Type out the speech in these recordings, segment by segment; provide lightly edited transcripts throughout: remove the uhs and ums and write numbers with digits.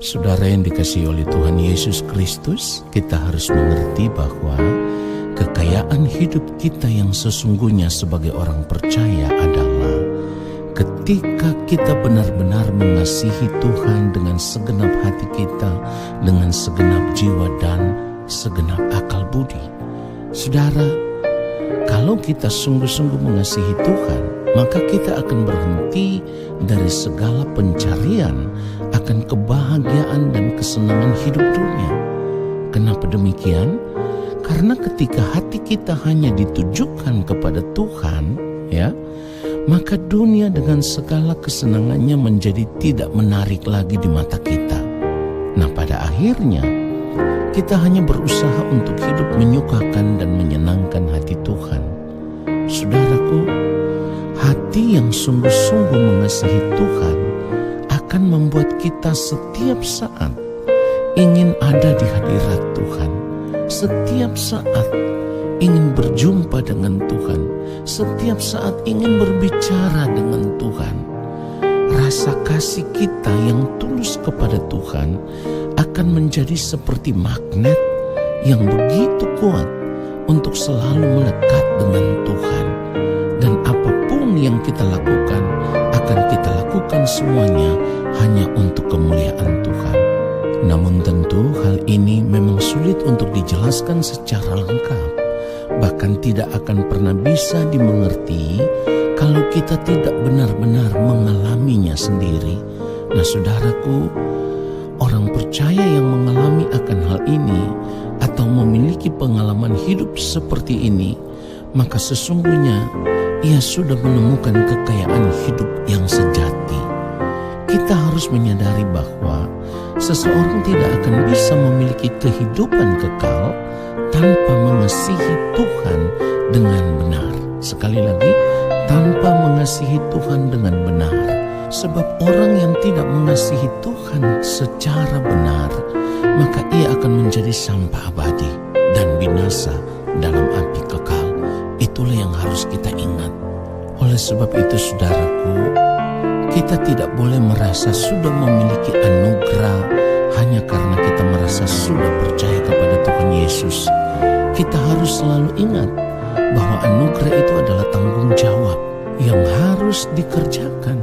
Saudara yang dikasihi oleh Tuhan Yesus Kristus, kita harus mengerti bahwa kekayaan hidup kita yang sesungguhnya sebagai orang percaya adalah ketika kita benar-benar mengasihi Tuhan dengan segenap hati kita, dengan segenap jiwa dan segenap akal budi. Saudara, kalau kita sungguh-sungguh mengasihi Tuhan, maka kita akan berhenti dari segala pencarian akan kebahagiaan dan kesenangan hidup dunia. Kenapa demikian? Karena ketika hati kita hanya ditujukan kepada Tuhan, maka dunia dengan segala kesenangannya menjadi tidak menarik lagi di mata kita. Nah, pada akhirnya kita hanya berusaha untuk hidup menyukakan dan menyenangkan hati Tuhan. Saudaraku, hati yang sungguh-sungguh mengasihi Tuhan akan membuat kita setiap saat ingin ada di hadirat Tuhan. Setiap saat ingin berjumpa dengan Tuhan. Setiap saat ingin berbicara dengan Tuhan. Rasa kasih kita yang tulus kepada Tuhan akan menjadi seperti magnet yang begitu kuat untuk selalu melekat dengan Tuhan. Dan apapun yang kita lakukan, akan kita lakukan semuanya hanya untuk kemuliaan Tuhan. Namun tentu hal ini memang sulit untuk dijelaskan secara lengkap. Bahkan tidak akan pernah bisa dimengerti kalau kita tidak benar-benar mengalaminya sendiri. Nah, saudaraku, orang percaya yang mengalami akan hal ini atau memiliki pengalaman hidup seperti ini, maka sesungguhnya ia sudah menemukan kekayaan hidup yang sejati. Kita harus menyadari bahwa seseorang tidak akan bisa memiliki kehidupan kekal tanpa mengasihi Tuhan dengan benar. Sekali lagi, tanpa mengasihi Tuhan dengan benar. Sebab orang yang tidak mengasihi Tuhan secara benar, maka ia akan menjadi sampah abadi dan binasa dalam api kekal. Itulah yang harus kita ingat. Oleh sebab itu, saudaraku, kita tidak boleh merasa sudah memiliki anugerah hanya karena kita merasa sudah percaya kepada Tuhan Yesus. Kita harus selalu ingat bahwa anugerah itu adalah tanggung jawab yang harus dikerjakan.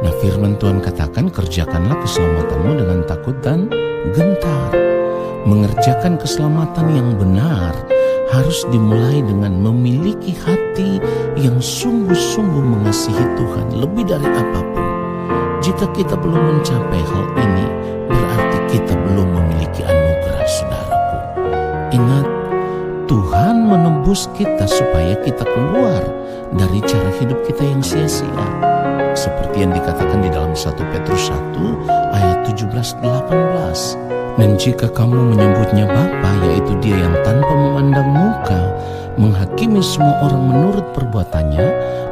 Nah, firman Tuhan katakan, kerjakanlah keselamatanmu dengan takut dan gentar. Mengerjakan keselamatan yang benar harus dimulai dengan memiliki hati yang sungguh-sungguh mengasihi Tuhan lebih dari apapun. Jika kita belum mencapai hal ini, berarti kita belum memiliki anugerah, saudaraku. Ingat, Tuhan menebus kita supaya kita keluar dari cara hidup kita yang sia-sia. Seperti yang dikatakan di dalam 1 Petrus 1 ayat 17-18. Dan jika kamu menyebutnya Bapa, yaitu Dia yang tanpa memandang muka menghakimi semua orang menurut perbuatannya,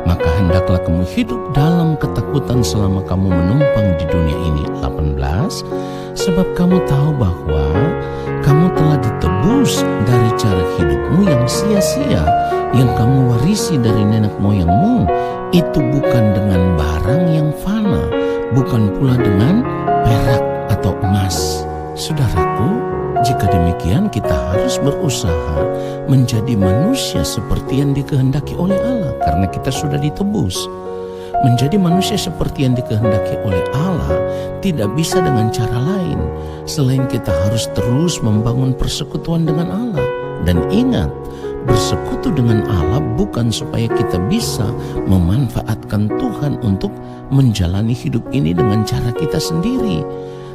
maka hendaklah kamu hidup dalam ketakutan selama kamu menumpang di dunia ini. 18. Sebab kamu tahu bahwa kamu telah ditebus dari cara hidupmu yang sia-sia, yang kamu warisi dari nenek moyangmu. Itu bukan dengan barang yang fana, bukan pula dengan perak atau emas. Saudaraku, jika demikian kita harus berusaha menjadi manusia seperti yang dikehendaki oleh Allah, karena kita sudah ditebus. Menjadi manusia seperti yang dikehendaki oleh Allah tidak bisa dengan cara lain selain kita harus terus membangun persekutuan dengan Allah. Dan ingat, bersekutu dengan Allah bukan supaya kita bisa memanfaatkan Tuhan untuk menjalani hidup ini dengan cara kita sendiri,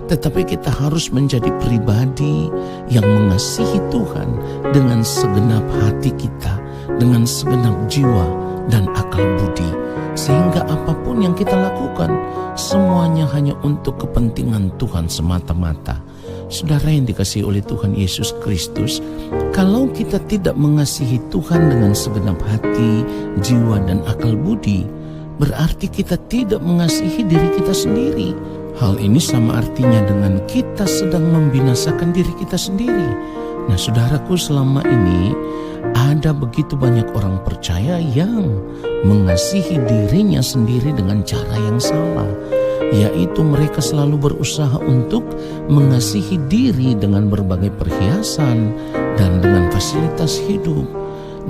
tetapi kita harus menjadi pribadi yang mengasihi Tuhan dengan segenap hati kita, dengan segenap jiwa dan akal budi, sehingga apapun yang kita lakukan semuanya hanya untuk kepentingan Tuhan semata-mata. Saudara yang dikasihi oleh Tuhan Yesus Kristus, kalau kita tidak mengasihi Tuhan dengan segenap hati, jiwa dan akal budi, berarti kita tidak mengasihi diri kita sendiri. Hal ini sama artinya dengan kita sedang membinasakan diri kita sendiri. Nah, saudaraku, selama ini ada begitu banyak orang percaya yang mengasihi dirinya sendiri dengan cara yang salah, yaitu mereka selalu berusaha untuk mengasihi diri dengan berbagai perhiasan dan dengan fasilitas hidup,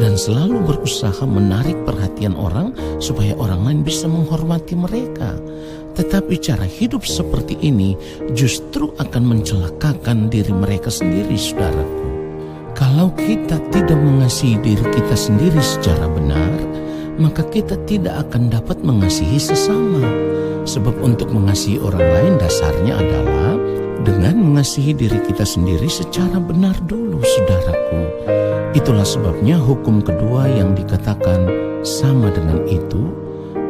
dan selalu berusaha menarik perhatian orang supaya orang lain bisa menghormati mereka. Tetapi cara hidup seperti ini justru akan mencelakakan diri mereka sendiri, saudaraku. Kalau kita tidak mengasihi diri kita sendiri secara benar, maka kita tidak akan dapat mengasihi sesama. Sebab untuk mengasihi orang lain dasarnya adalah dengan mengasihi diri kita sendiri secara benar dulu, saudaraku. Itulah sebabnya hukum kedua yang dikatakan sama dengan itu,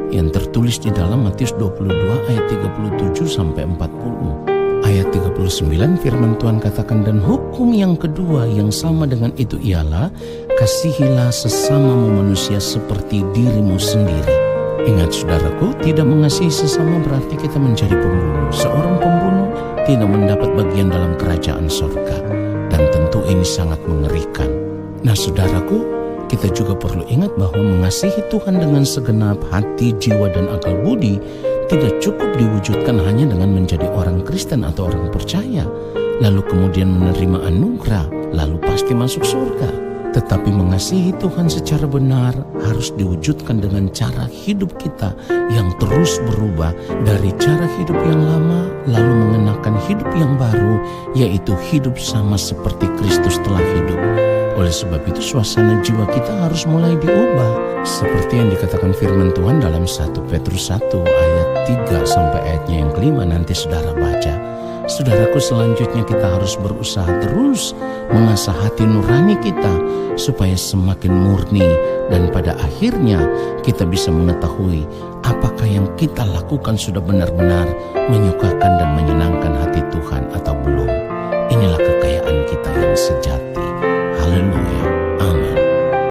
yang tertulis di dalam Matius 22 ayat 37 sampai 40. Ayat 39 firman Tuhan katakan, dan hukum yang kedua yang sama dengan itu ialah, kasihilah sesamamu manusia seperti dirimu sendiri. Ingat saudaraku, tidak mengasihi sesama berarti kita menjadi pembunuh. Seorang pembunuh tidak mendapat bagian dalam kerajaan surga, dan tentu ini sangat mengerikan. Nah saudaraku, kita juga perlu ingat bahwa mengasihi Tuhan dengan segenap hati, jiwa, dan akal budi tidak cukup diwujudkan hanya dengan menjadi orang Kristen atau orang percaya, lalu kemudian menerima anugerah, lalu pasti masuk surga. Tetapi mengasihi Tuhan secara benar harus diwujudkan dengan cara hidup kita yang terus berubah dari cara hidup yang lama, lalu mengenakan hidup yang baru, yaitu hidup sama seperti Kristus telah hidup. Oleh sebab itu suasana jiwa kita harus mulai diubah, seperti yang dikatakan firman Tuhan dalam 1 Petrus 1 ayat 3 sampai ayatnya yang kelima, nanti saudara baca. Saudaraku, selanjutnya kita harus berusaha terus mengasah hati nurani kita supaya semakin murni, dan pada akhirnya kita bisa mengetahui apakah yang kita lakukan sudah benar-benar menyukakan dan menyenangkan hati Tuhan atau belum. Inilah kekayaan kita yang sejati.